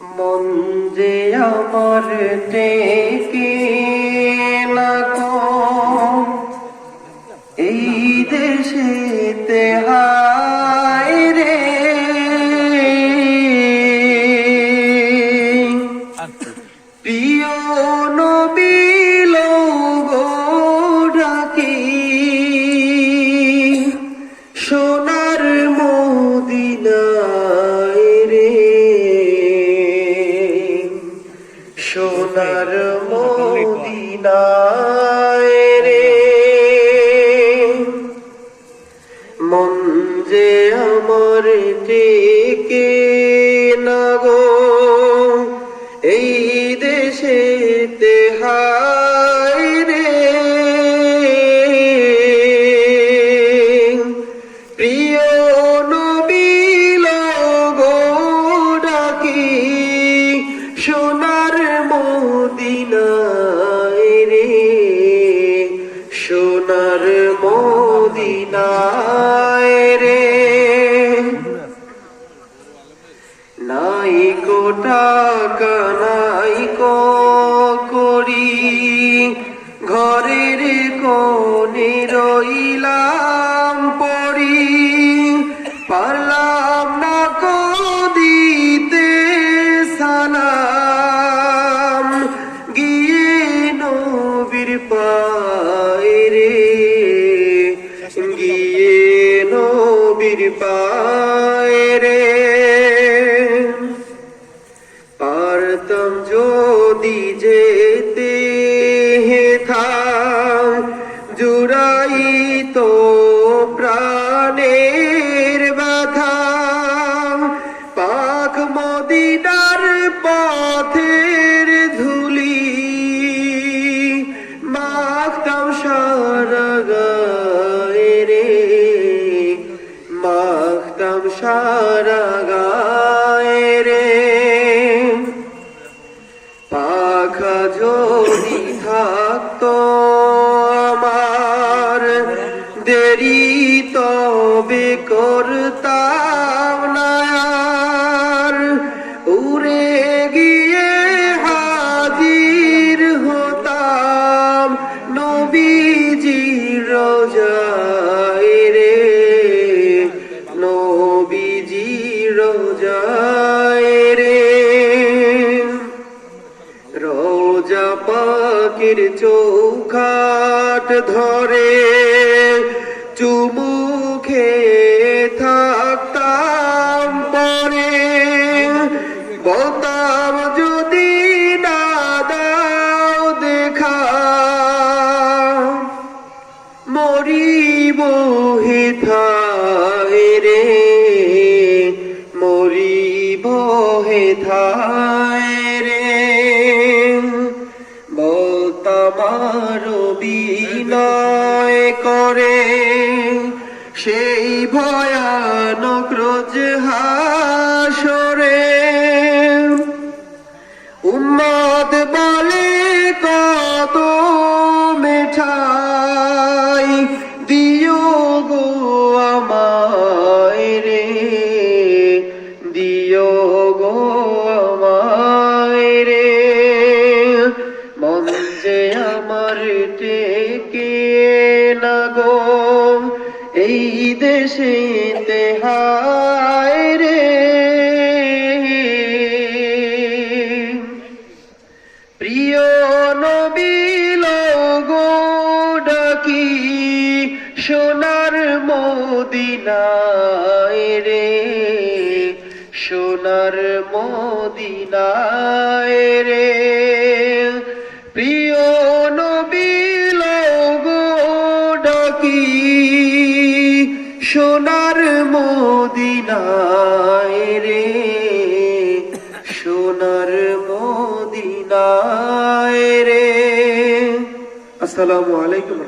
মন যে আমার টেকে না গো এই দেশেতে হায় রে, প্রিয় নবী লোগো ডাকি সোনার মদিনায় রে, সোনার মদিনায় রে। মন যে আমার টেকে না গো এই দেশেতে হায় রে, প্রিয় নবী লোগো ডাকি সোনার মদিনায় রে, সোনার মদিনায় রে। নাই কো টাকা নাই কো করি ঘরের কোণে রইলাম পড়ি, পারলাম না কো দিতে সালাম গিয়ে নবীর পায়ে রে, গিয়ে নবীর পায়ে রে। পারতাম যদি যেতে হেথাম জুড়াই তো প্রাণের ব্যথা, পাক মদিনার পথের ধুলি মাখতাম সারা গায়ে রে, মাখতাম সারা গায়ে রে। পাখা যদি থাকতো আমার দেরি তবে করতাম না আর, উড়ে গিয়ে হাজির হতাম নবীজির রোজায় রে, নবীজির রোজায় রে। রোজা পাকের চৌখাট ধরে চুমু খেয়ে থাকতাম পরে, বলতাম যদি না দাও দেখা মরিব হেথায় রে, মরিব হেথায় রে। বলতাম আরো বিনয় করে সেই ভয়ানক রোজ হাসরে, উম্মত বলে কত মেঠাই দিও গো আমায় রে, দিও গো আমায় রে। মন যে আমার টেকে না গো এই দেশেতে হায় রে, প্রিয় নবী লোগো ডাকি সোনার মদিনায় রে, সোনার মদিনায় রে। প্রিয় নবী লোগো ডাকি সোনার মদিনায় রে, সোনার মদিনায় রে। আসসালামু আলাইকুম।